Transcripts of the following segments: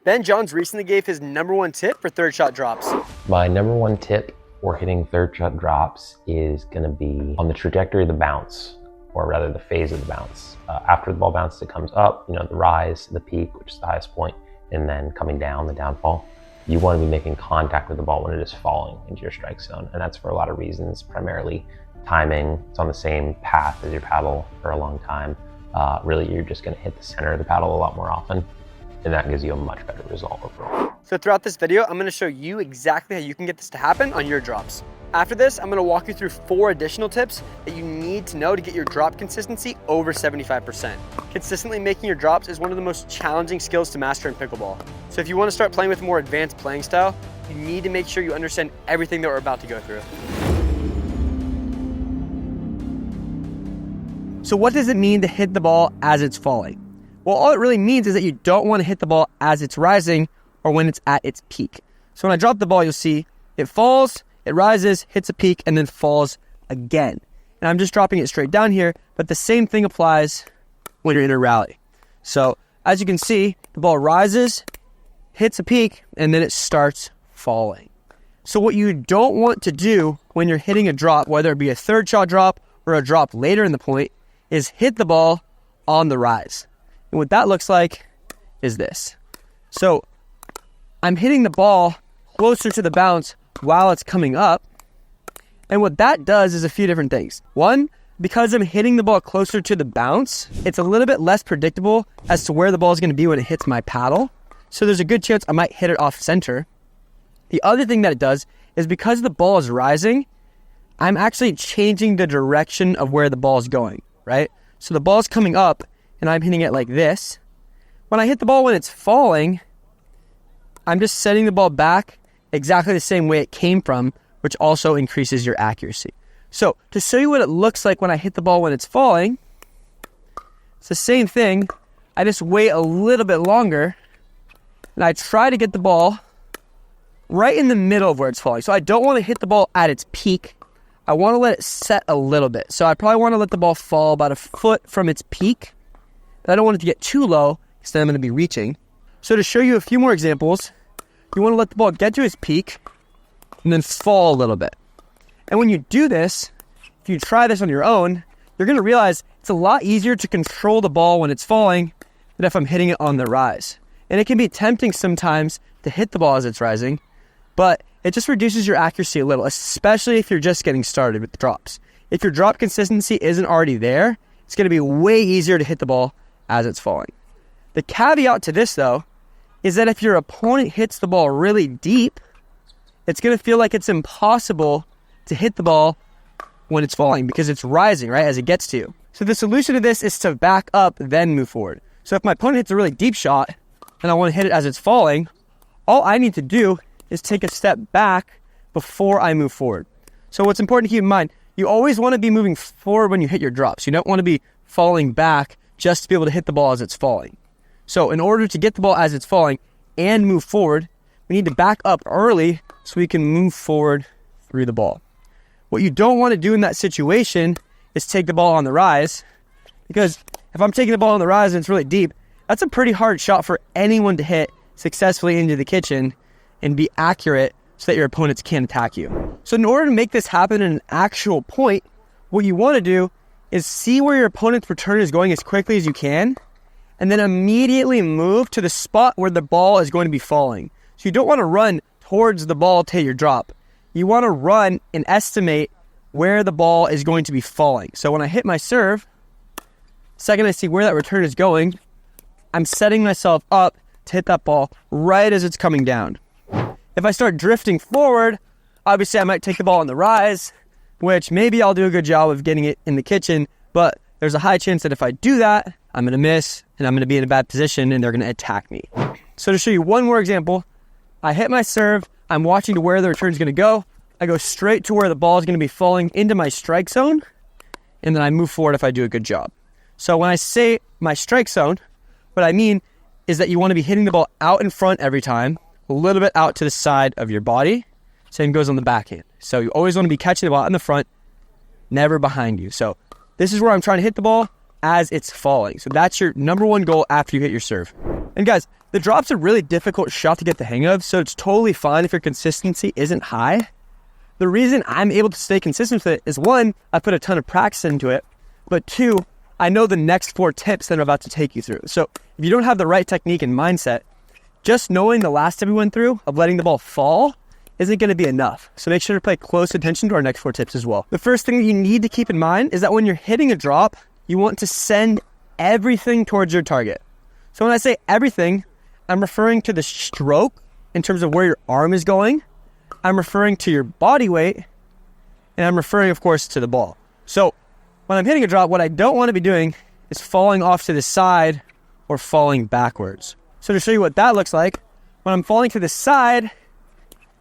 Then Johns recently gave his #1 tip for third shot drops. My #1 tip for hitting third shot drops is going to be on the trajectory of the bounce, or rather the phase of the bounce. After the ball bounces, it comes up, the rise, the peak, which is the highest point, and then coming down, the downfall. You want to be making contact with the ball when it is falling into your strike zone. And that's for a lot of reasons, primarily timing. It's on the same path as your paddle for a long time. Really, you're just going to hit the center of the paddle a lot more often, and that gives you a much better result overall. So throughout this video, I'm going to show you exactly how you can get this to happen on your drops. After this, I'm going to walk you through 4 additional tips that you need to know to get your drop consistency over 75%. Consistently making your drops is one of the most challenging skills to master in pickleball. So if you want to start playing with a more advanced playing style, you need to make sure you understand everything that we're about to go through. So what does it mean to hit the ball as it's falling? Well, all it really means is that you don't want to hit the ball as it's rising or when it's at its peak. So when I drop the ball, you'll see it falls, it rises, hits a peak, and then falls again. And I'm just dropping it straight down here, but the same thing applies when you're in a rally. So as you can see, the ball rises, hits a peak, and then it starts falling. So what you don't want to do when you're hitting a drop, whether it be a third shot drop or a drop later in the point, is hit the ball on the rise. And what that looks like is this. So I'm hitting the ball closer to the bounce while it's coming up. And what that does is a few different things. One, because I'm hitting the ball closer to the bounce, it's a little bit less predictable as to where the ball is going to be when it hits my paddle. So there's a good chance I might hit it off center. The other thing that it does is because the ball is rising, I'm actually changing the direction of where the ball is going, right? So the ball's coming up and I'm hitting it like this. When I hit the ball when it's falling, I'm just setting the ball back exactly the same way it came from, which also increases your accuracy. So to show you what it looks like when I hit the ball when it's falling, it's the same thing. I just wait a little bit longer and I try to get the ball right in the middle of where it's falling. So I don't want to hit the ball at its peak. I want to let it set a little bit. So I probably want to let the ball fall about a foot from its peak. But I don't want it to get too low because then I'm going to be reaching. So to show you a few more examples, you want to let the ball get to its peak and then fall a little bit. And when you do this, if you try this on your own, you're going to realize it's a lot easier to control the ball when it's falling than if I'm hitting it on the rise. And it can be tempting sometimes to hit the ball as it's rising, but it just reduces your accuracy a little, especially if you're just getting started with the drops. If your drop consistency isn't already there, it's going to be way easier to hit the ball as it's falling. The caveat to this, though, is that if your opponent hits the ball really deep, it's going to feel like it's impossible to hit the ball when it's falling because it's rising, right, as it gets to you. So the solution to this is to back up, then move forward. So if my opponent hits a really deep shot and I want to hit it as it's falling, all I need to do is take a step back before I move forward. So what's important to keep in mind, you always want to be moving forward when you hit your drops. You don't want to be falling back just to be able to hit the ball as it's falling. So in order to get the ball as it's falling and move forward, we need to back up early so we can move forward through the ball. What you don't want to do in that situation is take the ball on the rise, because if I'm taking the ball on the rise and it's really deep, that's a pretty hard shot for anyone to hit successfully into the kitchen and be accurate so that your opponents can't attack you. So in order to make this happen in an actual point, what you want to do is see where your opponent's return is going as quickly as you can, and then immediately move to the spot where the ball is going to be falling. So you don't want to run towards the ball to hit your drop. You want to run and estimate where the ball is going to be falling. So when I hit my serve, second I see where that return is going, I'm setting myself up to hit that ball right as it's coming down. If I start drifting forward, obviously I might take the ball on the rise, which maybe I'll do a good job of getting it in the kitchen, but there's a high chance that if I do that, I'm going to miss and I'm going to be in a bad position and they're going to attack me. So to show you one more example, I hit my serve, I'm watching to where the return is going to go, I go straight to where the ball is going to be falling into my strike zone, and then I move forward if I do a good job. So when I say my strike zone, what I mean is that you want to be hitting the ball out in front every time, a little bit out to the side of your body. Same goes on the backhand. So you always want to be catching the ball in the front, never behind you. So this is where I'm trying to hit the ball as it's falling. So that's your number one goal after you hit your serve. And guys, The drop's a really difficult shot to get the hang of, so it's totally fine if your consistency isn't high. The reason I'm able to stay consistent with it is, one, I put a ton of practice into it, but two, I know the next 4 tips that I'm about to take you through. So if you don't have the right technique and mindset, just knowing the last tip we went through of letting the ball fall isn't going to be enough. So make sure to pay close attention to our next 4 tips as well. The first thing that you need to keep in mind is that when you're hitting a drop, you want to send everything towards your target. So when I say everything, I'm referring to the stroke in terms of where your arm is going. I'm referring to your body weight, and I'm referring, of course, to the ball. So when I'm hitting a drop, what I don't want to be doing is falling off to the side or falling backwards. So to show you what that looks like, when I'm falling to the side,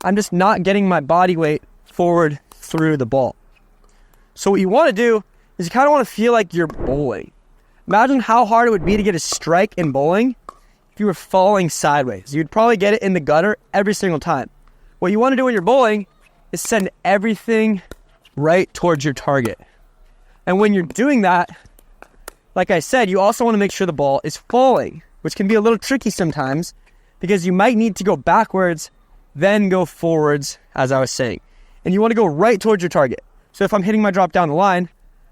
I'm just not getting my body weight forward through the ball. So what you want to do is you kind of want to feel like you're bowling. Imagine how hard it would be to get a strike in bowling if you were falling sideways. You'd probably get it in the gutter every single time. What you want to do when you're bowling is send everything right towards your target. And when you're doing that, like I said, you also want to make sure the ball is falling, which can be a little tricky sometimes because you might need to go backwards, then go forwards, as I was saying. And you want to go right towards your target. So if I'm hitting my drop down the line,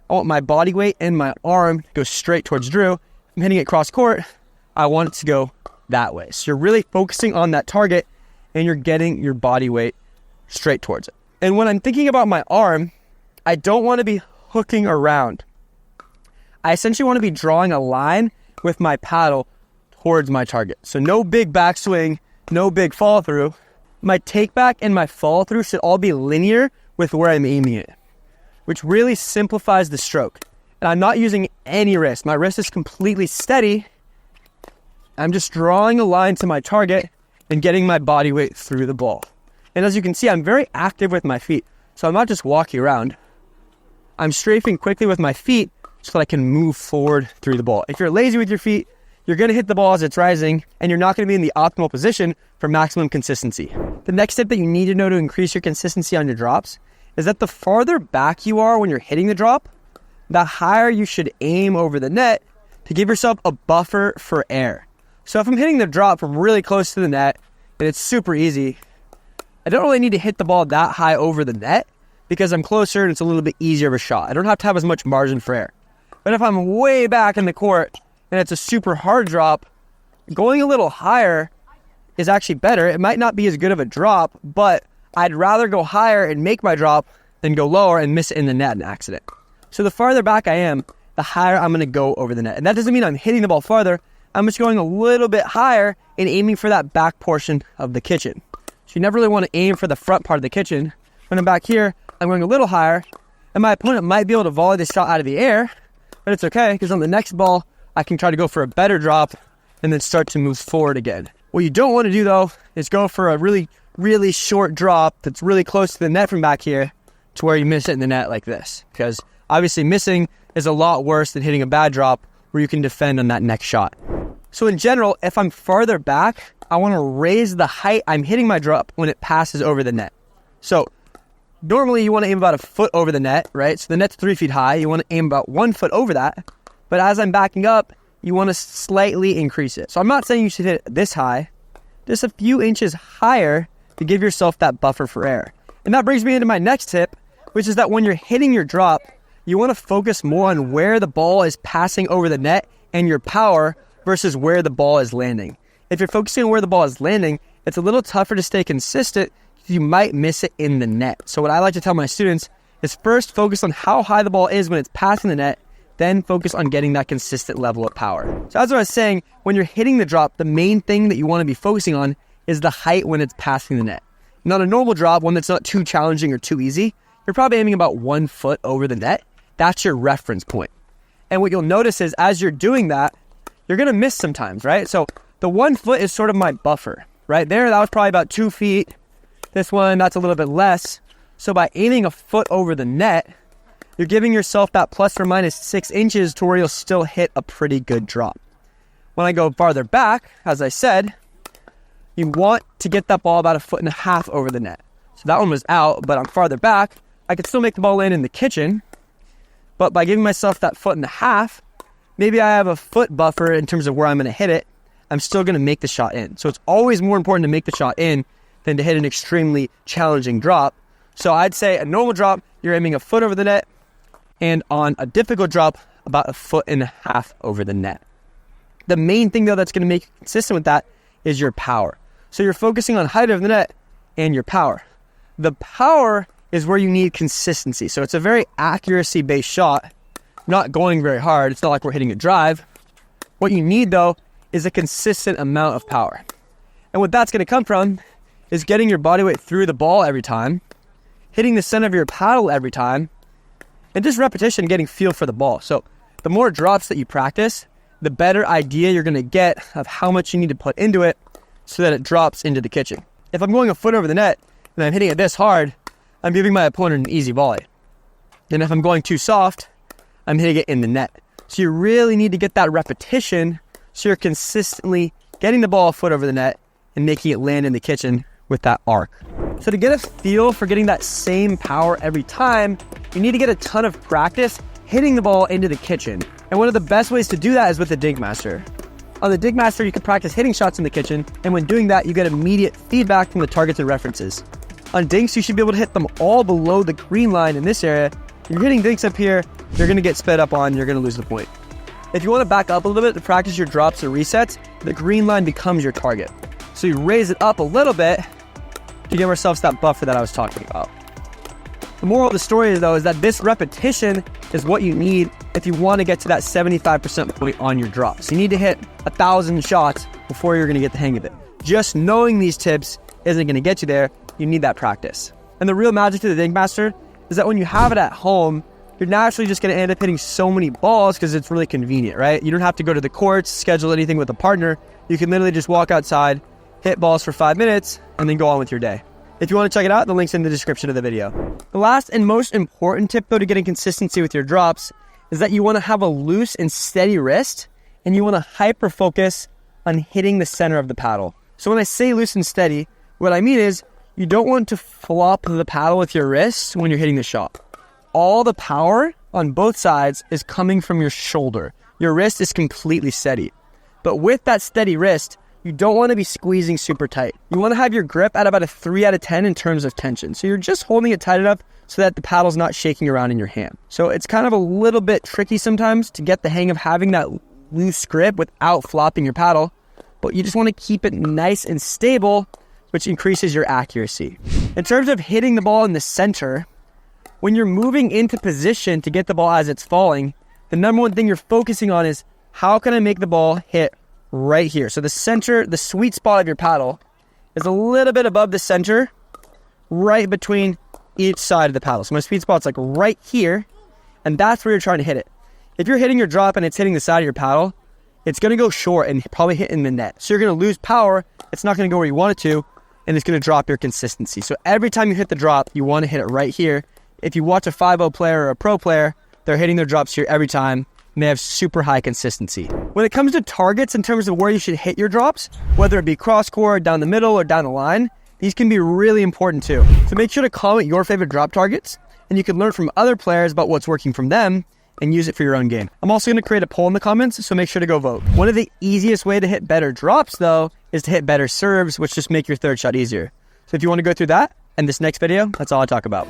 I want my body weight and my arm to go straight towards Drew. If I'm hitting it cross court, I want it to go that way. So you're really focusing on that target and you're getting your body weight straight towards it. And when I'm thinking about my arm, I don't want to be hooking around. I essentially want to be drawing a line with my paddle towards my target. So no big backswing, no big fall through. My take back and my fall through should all be linear with where I'm aiming it, which really simplifies the stroke. And I'm not using any wrist. My wrist is completely steady. I'm just drawing a line to my target and getting my body weight through the ball. And as you can see, I'm very active with my feet. So I'm not just walking around. I'm strafing quickly with my feet so that I can move forward through the ball. If you're lazy with your feet, you're going to hit the ball as it's rising, and you're not going to be in the optimal position for maximum consistency. The next tip that you need to know to increase your consistency on your drops is that the farther back you are when you're hitting the drop, the higher you should aim over the net to give yourself a buffer for air. So if I'm hitting the drop from really close to the net, and it's super easy, I don't really need to hit the ball that high over the net because I'm closer and it's a little bit easier of a shot. I don't have to have as much margin for air. But if I'm way back in the court and it's a super hard drop, going a little higher is actually better. It might not be as good of a drop, but I'd rather go higher and make my drop than go lower and miss it in the net in an accident. So the farther back I am, the higher I'm going to go over the net. And that doesn't mean I'm hitting the ball farther. I'm just going a little bit higher and aiming for that back portion of the kitchen. So you never really want to aim for the front part of the kitchen. When I'm back here, I'm going a little higher, and my opponent might be able to volley this shot out of the air, but it's okay, because on the next ball, I can try to go for a better drop and then start to move forward again. What you don't want to do, though, is go for a really, really short drop that's really close to the net from back here to where you miss it in the net like this, because obviously missing is a lot worse than hitting a bad drop where you can defend on that next shot. So in general, if I'm farther back, I want to raise the height I'm hitting my drop when it passes over the net. So normally you want to aim about a foot over the net, right? So the net's 3 feet high. You want to aim about 1 foot over that. But as I'm backing up, you want to slightly increase it. So I'm not saying you should hit it this high, just a few inches higher to give yourself that buffer for air. And that brings me into my next tip, which is that when you're hitting your drop, you want to focus more on where the ball is passing over the net and your power versus where the ball is landing. If you're focusing on where the ball is landing, it's a little tougher to stay consistent. You might miss it in the net. So what I like to tell my students is first focus on how high the ball is when it's passing the net, then focus on getting that consistent level of power. So as I was saying, when you're hitting the drop, the main thing that you want to be focusing on is the height when it's passing the net. Not a normal drop, one that's not too challenging or too easy. You're probably aiming about 1 foot over the net. That's your reference point. And what you'll notice is as you're doing that, you're going to miss sometimes, right? So the 1 foot is sort of my buffer. Right there, that was probably about 2 feet. This one, that's a little bit less. So by aiming a foot over the net, you're giving yourself that plus or minus 6 inches to where you'll still hit a pretty good drop. When I go farther back, as I said, you want to get that ball about 1.5 feet over the net. So that one was out, but I'm farther back. I could still make the ball land in the kitchen, but by giving myself that 1.5 feet, maybe I have a foot buffer in terms of where I'm going to hit it. I'm still going to make the shot in. So it's always more important to make the shot in than to hit an extremely challenging drop. So I'd say a normal drop, you're aiming a foot over the net, and on a difficult drop, about 1.5 feet over the net. The main thing though that's going to make you consistent with that is your power. So you're focusing on height of the net and your power. The power is where you need consistency. So it's a very accuracy-based shot, not going very hard. It's not like we're hitting a drive. What you need though is a consistent amount of power. And what that's going to come from is getting your body weight through the ball every time, hitting the center of your paddle every time, and just repetition, getting feel for the ball. So the more drops that you practice, the better idea you're going to get of how much you need to put into it so that it drops into the kitchen. If I'm going a foot over the net and I'm hitting it this hard, I'm giving my opponent an easy volley. And if I'm going too soft, I'm hitting it in the net. So you really need to get that repetition so you're consistently getting the ball a foot over the net and making it land in the kitchen with that arc. So to get a feel for getting that same power every time, you need to get a ton of practice hitting the ball into the kitchen. And one of the best ways to do that is with the Dink Master. On the Dink Master, you can practice hitting shots in the kitchen, and when doing that, you get immediate feedback from the targets and references. On dinks, you should be able to hit them all below the green line in this area. If you're hitting dinks up here, you're going to get sped up on, you're going to lose the point. If you want to back up a little bit to practice your drops and resets, the green line becomes your target. So you raise it up a little bit to give ourselves that buffer that I was talking about. The moral of the story though is that this repetition is what you need if you want to get to that 75% point on your drops. You need to hit 1,000 shots before you're going to get the hang of it. Just knowing these tips isn't going to get you there. You need that practice. And the real magic to the Dink Master is that when you have it at home, you're naturally just going to end up hitting so many balls because it's really convenient, right? You don't have to go to the courts, schedule anything with a partner. You can literally just walk outside, hit balls for 5 minutes, and then go on with your day. If you want to check it out, the link's in the description of the video. The last and most important tip though to getting consistency with your drops is that you want to have a loose and steady wrist, and you want to hyper focus on hitting the center of the paddle. So when I say loose and steady, what I mean is you don't want to flop the paddle with your wrist when you're hitting the shot. All the power on both sides is coming from your shoulder. Your wrist is completely steady. But with that steady wrist, you don't want to be squeezing super tight. You want to have your grip at about a 3 out of 10 in terms of tension. So you're just holding it tight enough so that the paddle's not shaking around in your hand. So it's kind of a little bit tricky sometimes to get the hang of having that loose grip without flopping your paddle, but you just want to keep it nice and stable, which increases your accuracy. In terms of hitting the ball in the center, when you're moving into position to get the ball as it's falling, the number one thing you're focusing on is how can I make the ball hit right here. So the center, the sweet spot of your paddle is a little bit above the center, right between each side of the paddle. So my sweet spot's like right here, and that's where you're trying to hit it. If you're hitting your drop and it's hitting the side of your paddle, it's going to go short and probably hit in the net. So you're going to lose power. It's not going to go where you want it to, and it's going to drop your consistency. So every time you hit the drop, you want to hit it right here. If you watch a 5-0 player or a pro player, they're hitting their drops here every time, and they have super high consistency. When it comes to targets in terms of where you should hit your drops, whether it be cross court, down the middle, or down the line, these can be really important too. So make sure to comment your favorite drop targets, and you can learn from other players about what's working from them and use it for your own game. I'm also going to create a poll in the comments, so make sure to go vote. One of the easiest way to hit better drops though is to hit better serves, which just make your third shot easier. So if you want to go through that and this next video, that's all I talk about.